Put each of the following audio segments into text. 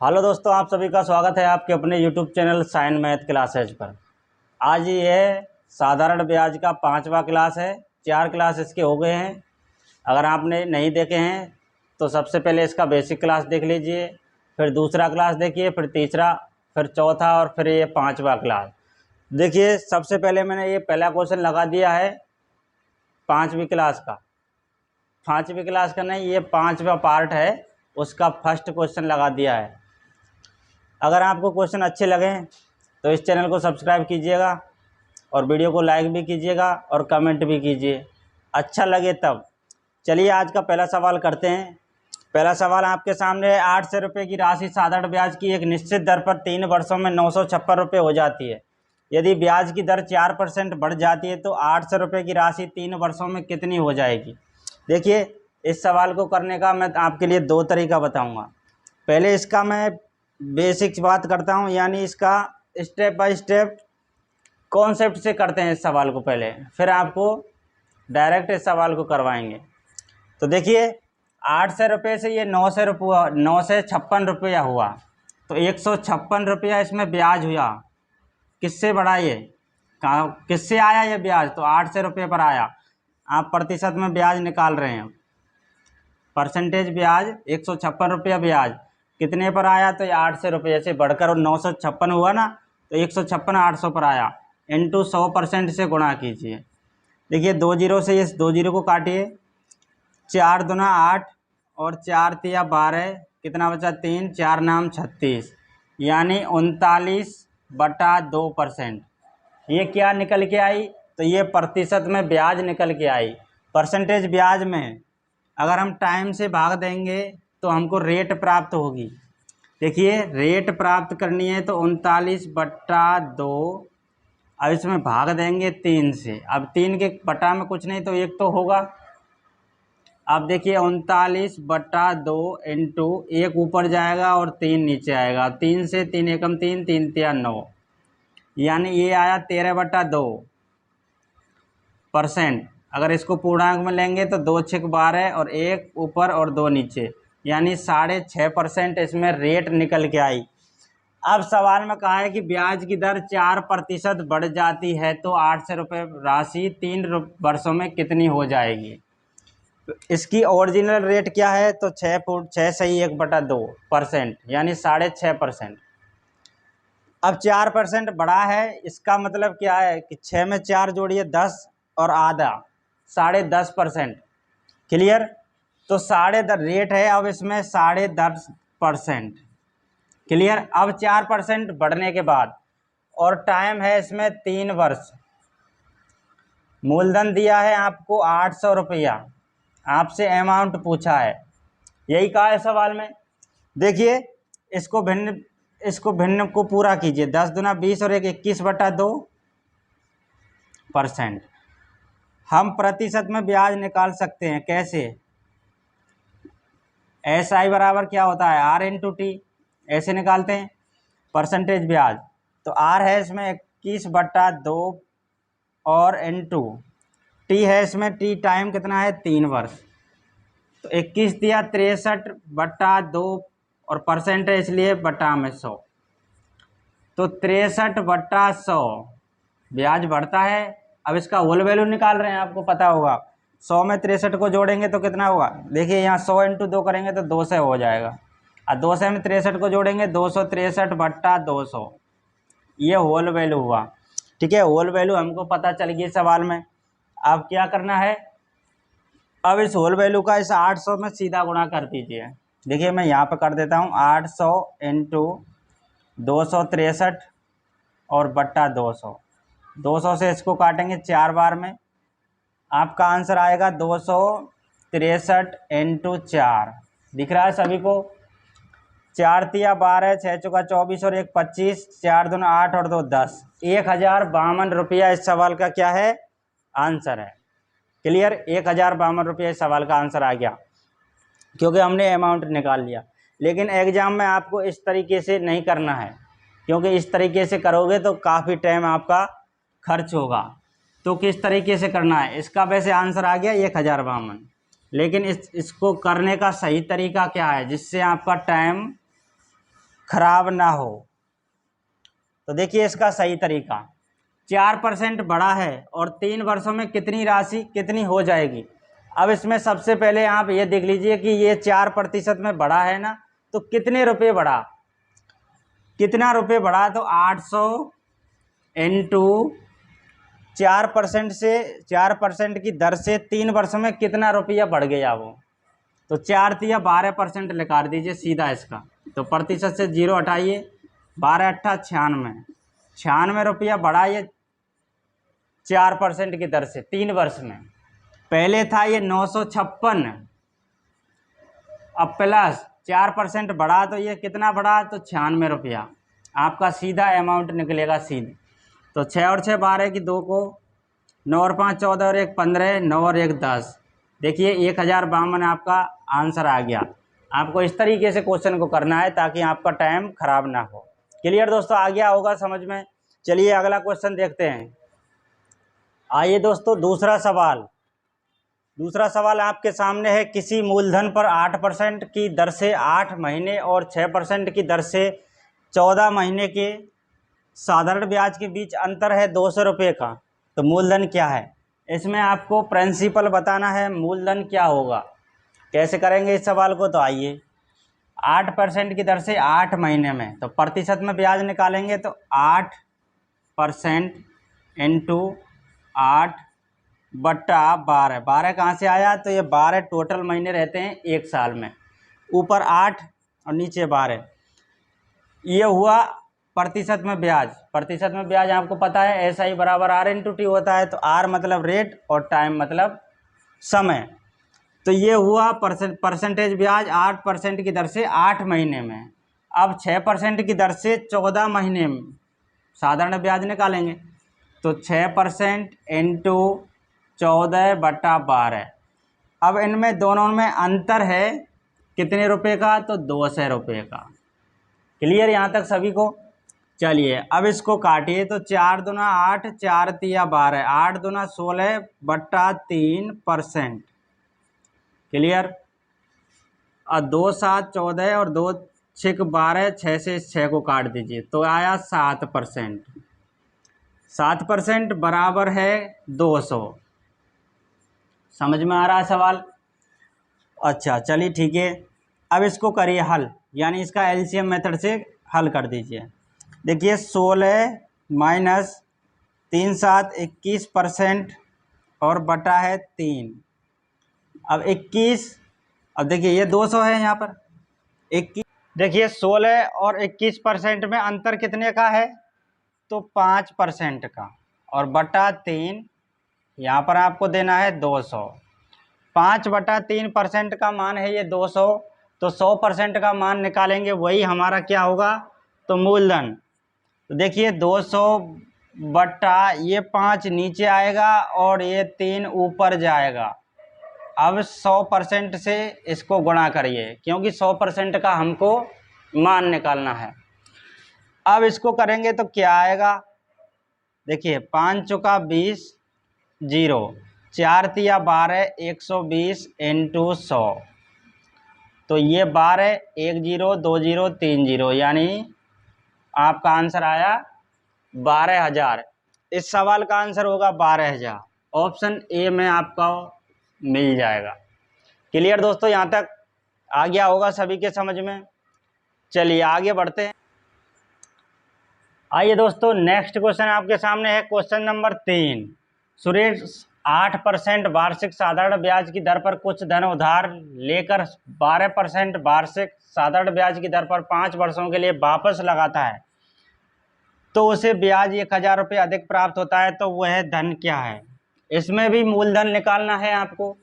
Hello दोस्तों, आप सभी का स्वागत है आपके अपने YouTube channel sine math classes पर। आज ये साधारण ब्याज का 5वां क्लास है। 4 क्लास इसके हो गए हैं। अगर आपने नहीं देखे हैं तो सबसे पहले इसका बेसिक क्लास देख लीजिए, फिर दूसरा क्लास देखिए, फिर तीसरा, फिर चौथा और फिर ये 5वां क्लास देखिए। सबसे पहले मैंने ये पहला क्वेश्चन लगा दिया है 5वीं क्लास का। 5वीं क्लास का नहीं, ये 5वां पार्ट है, उसका फर्स्ट क्वेश्चन लगा दिया है। अगर आपको क्वेश्चन अच्छे लगें तो इस चैनल को सब्सक्राइब कीजिएगा और वीडियो को लाइक भी कीजिएगा और कमेंट भी कीजिए, अच्छा लगे तब। चलिए आज का पहला सवाल करते हैं। पहला सवाल आपके सामने है। 800 रुपये की राशि साधारण ब्याज की एक निश्चित दर पर 3 वर्षों में 956 रुपये हो जाती है। यदि ब्याज की दर 4% बढ़ जाती है तो 800 रुपये की राशि 3 वर्षों में कितनी हो जाएगी। देखिए, इस सवाल को करने का मैं आपके लिए 2 तरीका बताऊँगा। पहले इसका मैं बेसिक्स बात करता हूँ, यानी इसका स्टेप बाय स्टेप कॉन्सेप्ट से करते हैं इस सवाल को पहले, फिर आपको डायरेक्ट इस सवाल को करवाएंगे। तो देखिए, 800 रुपये से ये 956 रुपया हुआ, तो 156 रुपया इसमें ब्याज हुआ। किससे बढ़ा ये, कहाँ किससे आया ये ब्याज, तो 800 रुपये पर आया। आप प्रतिशत में ब्याज निकाल रहे हैं, परसेंटेज ब्याज 156 रुपया ब्याज कितने पर आया, तो ये 800 रुपये से बढ़कर 956 हुआ ना, तो 156 800 पर आया। इंटू 100% से गुणा कीजिए। देखिए, 2 जीरो से इस 2 जीरो को काटिए। 4 दूना 8 और 4 तिया 12, कितना बचा 3, 4 नाम 36, यानी 39/2%। ये क्या निकल के आई, तो ये प्रतिशत में ब्याज निकल के आई। परसेंटेज ब्याज में अगर हम टाइम से भाग देंगे तो हमको रेट प्राप्त होगी। देखिए, रेट प्राप्त करनी है तो 39/2, अब इसमें भाग देंगे 3 से। अब 3 के बटा में कुछ नहीं तो 1 तो होगा। अब देखिए, 39/2 इंटू 1 ऊपर जाएगा और 3 नीचे आएगा। 3 से 3 एकम 3, 3 तिया 9, यानी ये आया 13/2%। अगर इसको पूर्णांक में लेंगे तो 2 छक 12 और 1 ऊपर और 2 नीचे, यानी 6.5% इसमें रेट निकल के आई। अब सवाल में कहा है कि ब्याज की दर 4% बढ़ जाती है तो 800 रुपये राशि 3 वर्षों में कितनी हो जाएगी। तो इसकी ओरिजिनल रेट क्या है, तो 6 सही 1/2%, यानी 6.5%। अब 4% बढ़ा है, इसका मतलब क्या है कि 6 में 4 जोड़िए 10 और आधा 10.5%। क्लियर, तो 10.5 रेट है, अब इसमें 10.5%। क्लियर। अब 4% बढ़ने के बाद और टाइम है इसमें 3 वर्ष। मूलधन दिया है आपको 800 रुपया, आपसे अमाउंट पूछा है, यही कहा है सवाल में। देखिए, इसको भिन्न को पूरा कीजिए। 10 दूना 20 और 1 21/2%। हम प्रतिशत में ब्याज निकाल सकते हैं, कैसे। SI बराबर क्या होता है, R इंटू टी, ऐसे निकालते हैं परसेंटेज ब्याज। तो R है इसमें 21/2 और इंटू टी है इसमें, टी टाइम कितना है 3 वर्ष, तो 21 दिया 63/2 और परसेंट है इसलिए बटा में 100, तो 63/100 ब्याज बढ़ता है। अब इसका होल वैल्यू निकाल रहे हैं, आपको पता होगा 100 में 63 को जोड़ेंगे तो कितना होगा। देखिए, यहाँ 100 इंटू 2 करेंगे तो 200 हो जाएगा, और 200 में 63 को जोड़ेंगे 263/200, ये होल वैल्यू हुआ। ठीक है, होल वैल्यू हमको पता चल गई सवाल में। अब क्या करना है, अब इस होल वैल्यू का इस 800 में सीधा गुणा कर दीजिए। देखिए, मैं यहाँ पर कर देता हूँ 800 इंटू 263 और बट्टा 200। 200 से इसको काटेंगे 4 बार में, आपका आंसर आएगा 263 इंटू 4। दिख रहा है सभी को। 4 तिया 12, 6 चौका 24 और 1 25, 4 दूना 8 और 2 10, 1052 रुपया इस सवाल का क्या है, आंसर है। क्लियर, 1052 रुपया इस सवाल का आंसर आ गया, क्योंकि हमने अमाउंट निकाल लिया। लेकिन एग्जाम में आपको इस तरीके से नहीं करना है, क्योंकि इस तरीके से करोगे तो काफ़ी टाइम आपका खर्च होगा। तो किस तरीके से करना है, इसका वैसे आंसर आ गया 1052, लेकिन इसको करने का सही तरीका क्या है जिससे आपका टाइम खराब ना हो। तो देखिए इसका सही तरीका, 4% बढ़ा है और 3 वर्षों में कितनी राशि कितनी हो जाएगी। अब इसमें सबसे पहले आप ये देख लीजिए कि ये 4% में बढ़ा है ना, तो कितने रुपए बढ़ा, कितना रुपए बढ़ा, तो 800 इंटू 4% से 4% की दर से 3 वर्ष में कितना रुपया बढ़ गया वो। तो 4 तिया 12% निकाल दीजिए सीधा इसका। तो प्रतिशत से 0 हटाइए, 12 अट्ठा 96, 96 रुपया बढ़ा ये 4% की दर से 3 वर्ष में। पहले था ये 956, अब प्लस 4% बढ़ा तो ये कितना बढ़ा, तो 96 रुपया। आपका सीधा अमाउंट निकलेगा सीधे। तो 6 और 6 12 की 2 को, 9 और 5 14 और 1 15, 9 और 1 10। देखिए 1052 आपका आंसर आ गया। आपको इस तरीके से क्वेश्चन को करना है ताकि आपका टाइम खराब ना हो। क्लियर दोस्तों, आ गया होगा समझ में। चलिए अगला क्वेश्चन देखते हैं। आइए दोस्तों दूसरा सवाल आपके सामने है। किसी मूलधन पर 8% की दर से 8 महीने और 6% की दर से 14 महीने के साधारण ब्याज के बीच अंतर है 200 रुपये का, तो मूलधन क्या है। इसमें आपको प्रिंसिपल बताना है, मूलधन क्या होगा। कैसे करेंगे इस सवाल को, तो आइए 8% की दर से 8 महीने में, तो प्रतिशत में ब्याज निकालेंगे तो 8% इंटू 8/12। 12 कहाँ से आया, तो ये 12 टोटल महीने रहते हैं एक साल में, ऊपर 8 और नीचे 12। ये हुआ प्रतिशत में ब्याज। प्रतिशत में ब्याज आपको पता है SI बराबर R इंटू T होता है। तो R मतलब रेट और टाइम मतलब समय। तो ये हुआ परसेंटेज ब्याज 8% की दर से 8 महीने में। अब 6% की दर से 14 महीने में साधारण ब्याज निकालेंगे। तो 6% इंटू 14/12। अब इनमें दोनों में अंतर है कितने रुपए का, तो 200 रुपये का। क्लियर यहाँ तक सभी को। चलिए अब इसको काटिए, तो 4 दूना 8, 4 तिया 12, 8 दूना 16/3%। क्लियर। और 2 7 14 और 2 6 12, 6 से इस 6 को काट दीजिए तो आया 7%। 7% बराबर है 200। समझ में आ रहा है सवाल। अच्छा चलिए ठीक है, अब इसको करिए हल, यानी इसका LCM मेथड से हल कर दीजिए। देखिए 16 माइनस 3 7 21% और बटा है 3। अब 21, अब देखिए ये 200 है यहाँ पर 21। देखिए 16 और 21% में अंतर कितने का है, तो 5% का, और बटा 3 यहाँ पर आपको देना है 200। 5/3% का मान है ये 200, तो 100% का मान निकालेंगे, वही हमारा क्या होगा, तो मूलधन। तो देखिए 200 बट्टा ये 5 नीचे आएगा और ये 3 ऊपर जाएगा। अब 100% से इसको गुणा करिए क्योंकि 100% का हमको मान निकालना है। अब इसको करेंगे तो क्या आएगा, देखिए 5 चौका 20, 0, 4 तिया 12, 120 इंटू 100। तो ये 12 1 0 2 0 3 0, यानी आपका आंसर आया 12,000। इस सवाल का आंसर होगा 12,000। ऑप्शन ए में आपका मिल जाएगा। क्लियर दोस्तों, यहाँ तक आ गया होगा सभी के समझ में। चलिए आगे बढ़ते हैं। आइए दोस्तों नेक्स्ट क्वेश्चन आपके सामने है, क्वेश्चन नंबर 3। सुरेश 8% वार्षिक साधारण ब्याज की दर पर कुछ धन उधार लेकर 12% वार्षिक साधारण ब्याज की दर पर 5 वर्षों के लिए वापस लगाता है, तो उसे ब्याज 1,000 रुपये अधिक प्राप्त होता है, तो वह धन क्या है। इसमें भी मूलधन निकालना है आपको।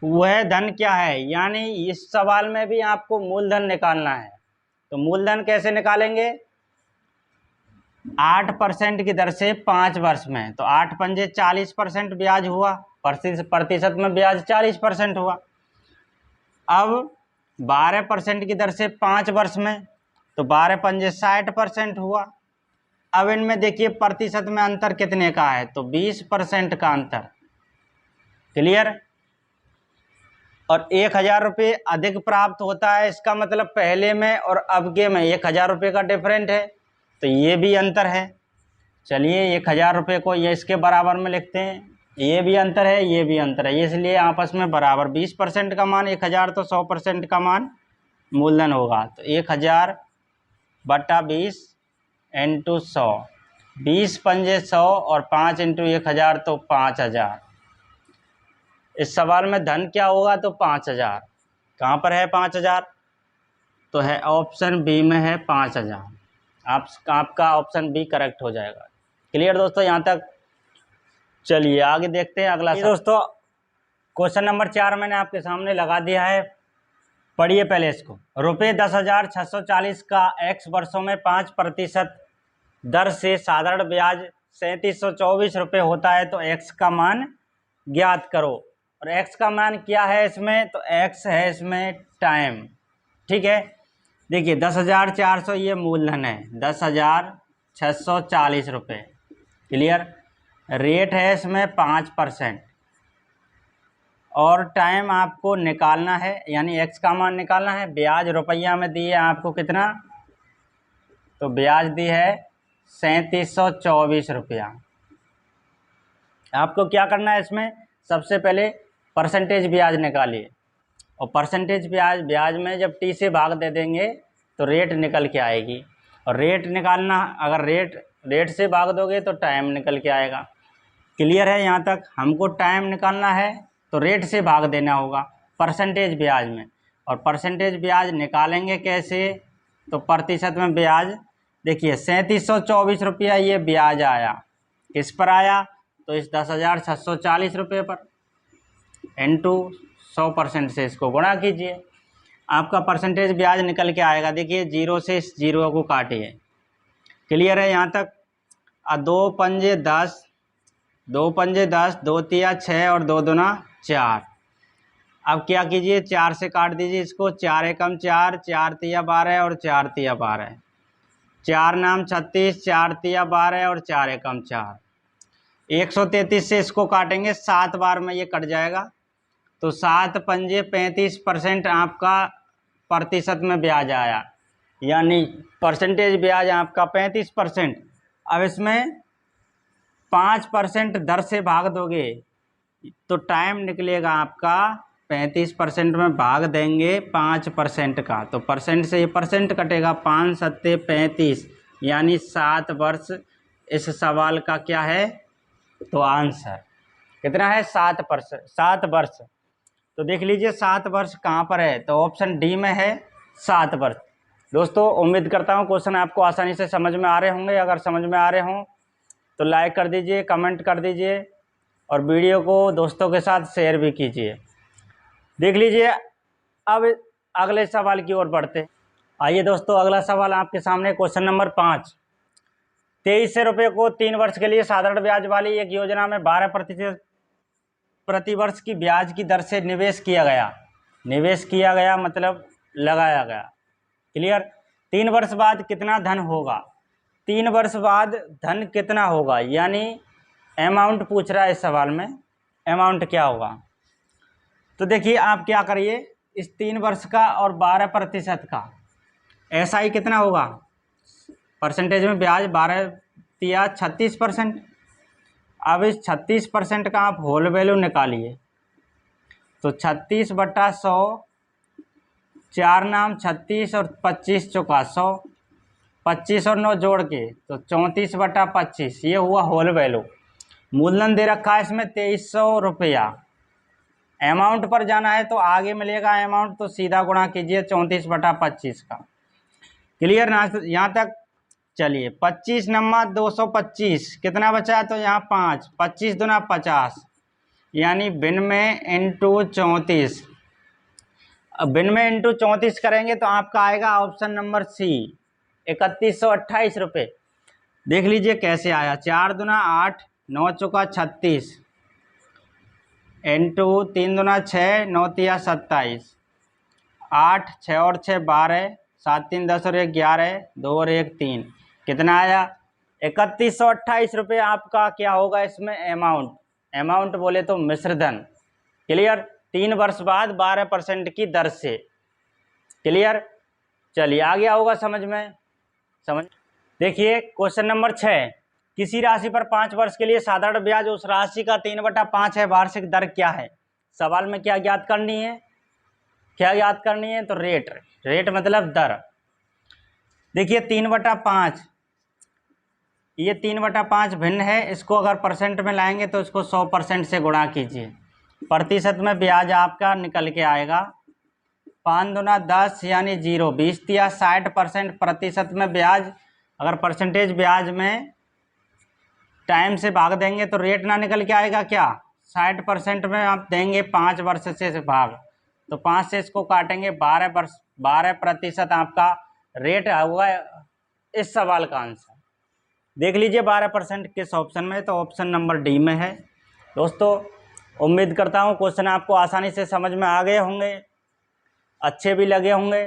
वह धन क्या है, यानी इस सवाल में भी आपको मूलधन निकालना है। तो मूलधन कैसे निकालेंगे, 8% की दर से 5 वर्ष में, तो 8 पंजे 40% ब्याज हुआ, प्रतिशत में ब्याज 40% हुआ। अब 12% की दर से 5 वर्ष में, तो 12 पंजे 60% हुआ। अब इनमें देखिए प्रतिशत में अंतर कितने का है, तो 20% का अंतर। क्लियर। और 1,000 रुपये अधिक प्राप्त होता है, इसका मतलब पहले में और अब के में 1,000 रुपये का डिफरेंट है, तो ये भी अंतर है। चलिए 1,000 रुपये को ये इसके बराबर में लिखते हैं, ये भी अंतर है, ये भी अंतर है, इसलिए आपस में बराबर 20% का मान 1,000 तो 100% का मान मूलधन होगा। तो 1,000 बटा 20 इंटू 100, 20 पंजे 100 और 5 इंटू 1,000 तो 5,000। इस सवाल में धन क्या होगा तो 5,000। कहाँ पर है 5,000? तो है ऑप्शन बी में है 5,000। आपका ऑप्शन बी करेक्ट हो जाएगा। क्लियर दोस्तों यहाँ तक? चलिए आगे देखते हैं अगला। दोस्तों क्वेश्चन नंबर 4 मैंने आपके सामने लगा दिया है, पढ़िए पहले इसको। रुपये 10,640 का x वर्षों में 5% दर से साधारण ब्याज 3,724 रुपये होता है, तो x का मान ज्ञात करो। और x का मान क्या है इसमें? तो x है इसमें टाइम। ठीक है, देखिए 10,400 ये मूलधन है, 10,640 रुपये। क्लियर? रेट है इसमें 5% और टाइम आपको निकालना है, यानी x का मान निकालना है। ब्याज रुपया में दी है आपको कितना? तो ब्याज दी है 3,724 रुपया। आपको क्या करना है इसमें? सबसे पहले परसेंटेज ब्याज निकालिए, और परसेंटेज ब्याज में जब t से भाग दे देंगे तो रेट निकल के आएगी। और रेट निकालना, अगर रेट से भाग दोगे तो टाइम निकल के आएगा। क्लियर है यहाँ तक? हमको टाइम निकालना है तो रेट से भाग देना होगा परसेंटेज ब्याज में। और परसेंटेज ब्याज निकालेंगे कैसे? तो प्रतिशत में ब्याज, देखिए 3,724 रुपया ये ब्याज आया, किस पर आया? तो इस 10,640 रुपये पर, इंटू 100% से इसको गुणा कीजिए, आपका परसेंटेज ब्याज निकल के आएगा। देखिए 0 से इस 0 को काटिए। क्लियर है यहाँ तक? 2 पंजे 10, 2 पंजे 10, 2 तिया 6 और 2 दूना 4। अब क्या कीजिए, 4 से काट दीजिए इसको, 4 एकम 4, 4 तिया 12 और 4 तिया 12, 4 नाम 36, 4 तिया 12 और 4 एकम 4। 133 से इसको काटेंगे, 7 बार में ये कट जाएगा, तो 7 पंजे 35% आपका प्रतिशत में ब्याज आया, यानी परसेंटेज ब्याज आपका 35%। अब इसमें 5% दर से भाग दोगे तो टाइम निकलेगा आपका 35% में भाग देंगे 5% का, तो परसेंट से ये परसेंट कटेगा, 5 सत्ते 35, यानी 7 वर्ष इस सवाल का क्या है? तो आंसर कितना है? 7 वर्ष। तो देख लीजिए 7 वर्ष कहाँ पर है? तो ऑप्शन डी में है 7 वर्ष। दोस्तों उम्मीद करता हूँ क्वेश्चन आपको आसानी से समझ में आ रहे होंगे। अगर समझ में आ रहे हों तो लाइक कर दीजिए, कमेंट कर दीजिए और वीडियो को दोस्तों के साथ शेयर भी कीजिए। देख लीजिए अब अगले सवाल की ओर बढ़ते हैं। आइए दोस्तों अगला सवाल आपके सामने, क्वेश्चन नंबर 5। 2300 रुपये को 3 वर्ष के लिए साधारण ब्याज वाली एक योजना में 12% प्रति वर्ष की ब्याज की दर से निवेश किया गया मतलब लगाया गया। क्लियर? 3 वर्ष बाद कितना धन होगा? 3 वर्ष बाद धन कितना होगा, यानी अमाउंट पूछ रहा है इस सवाल में, अमाउंट क्या होगा? तो देखिए आप क्या करिए, इस 3 वर्ष का और 12% का SI कितना होगा? परसेंटेज में ब्याज 12 या 36%। अब इस 36% का आप होल वैल्यू निकालिए, तो 36 बटा 100, 4 नाम 36 और 25 चौका 100, 25 और 9 जोड़ के तो 34 बटा 25, ये हुआ होल वैल्यू। मूलधन दे रखा है इसमें 2300 रुपया। अमाउंट पर जाना है तो आगे मिलेगा अमाउंट, तो सीधा गुणा कीजिए 34 बटा 25 का। क्लियर ना यहाँ तक? चलिए 25 नम्मा 225, कितना बचा? तो यहाँ 5, 25 दूना 50, यानी बिन में इंटू 34। अब बिन में इंटू 34 करेंगे तो आपका आएगा ऑप्शन नंबर सी, 3,128 रुपये। देख लीजिए कैसे आया, 4 दूना 8, 9 चौका 36, इंटू 3 दूना 6, 9 तिया 27, 8 6 और 6 12, 7 3 10 और 1 11, 2 और 1 3, कितना आया? 3,128 रुपये आपका क्या होगा इसमें अमाउंट बोले तो मिश्रधन। क्लियर? 3 वर्ष बाद 12% की दर से। क्लियर? चलिए आ गया होगा समझ में। देखिए क्वेश्चन नंबर 6, किसी राशि पर 5 वर्ष के लिए साधारण ब्याज उस राशि का 3/5 है, वार्षिक दर क्या है? सवाल में क्या ज्ञात करनी है? क्या ज्ञात करनी है? तो रेट। रेट मतलब दर। देखिए 3/5, ये 3/5 भिन्न है, इसको अगर परसेंट में लाएंगे तो इसको 100% से गुणा कीजिए। प्रतिशत में ब्याज आपका निकल के आएगा 5 दूना 10 यानी 0, 20 दिया 60%। प्रतिशत में ब्याज अगर परसेंटेज ब्याज में टाइम से भाग देंगे तो रेट ना निकल के आएगा क्या? 60% में आप देंगे 5 वर्ष से भाग, तो 5 से इसको काटेंगे 12% आपका रेट होगा इस सवाल का आंसर। देख लीजिए 12% किस ऑप्शन में है, तो ऑप्शन नंबर डी में है। दोस्तों उम्मीद करता हूँ क्वेश्चन आपको आसानी से समझ में आ गए होंगे, अच्छे भी लगे होंगे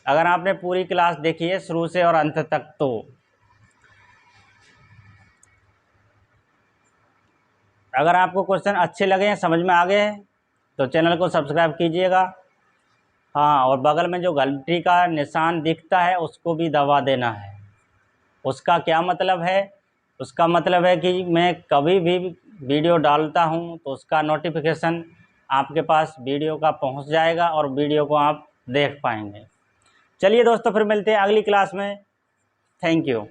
अगर आपने पूरी क्लास देखी है शुरू से और अंत तक। तो अगर आपको क्वेश्चन अच्छे लगे हैं, समझ में आ गए हैं, तो चैनल को सब्सक्राइब कीजिएगा। हाँ, और बगल में जो घंटी का निशान दिखता है उसको भी दबा देना है। उसका क्या मतलब है? उसका मतलब है कि मैं कभी भी वीडियो डालता हूँ तो उसका नोटिफिकेशन आपके पास वीडियो का पहुँच जाएगा और वीडियो को आप देख पाएंगे। चलिए दोस्तों फिर मिलते हैं अगली क्लास में। Thank you.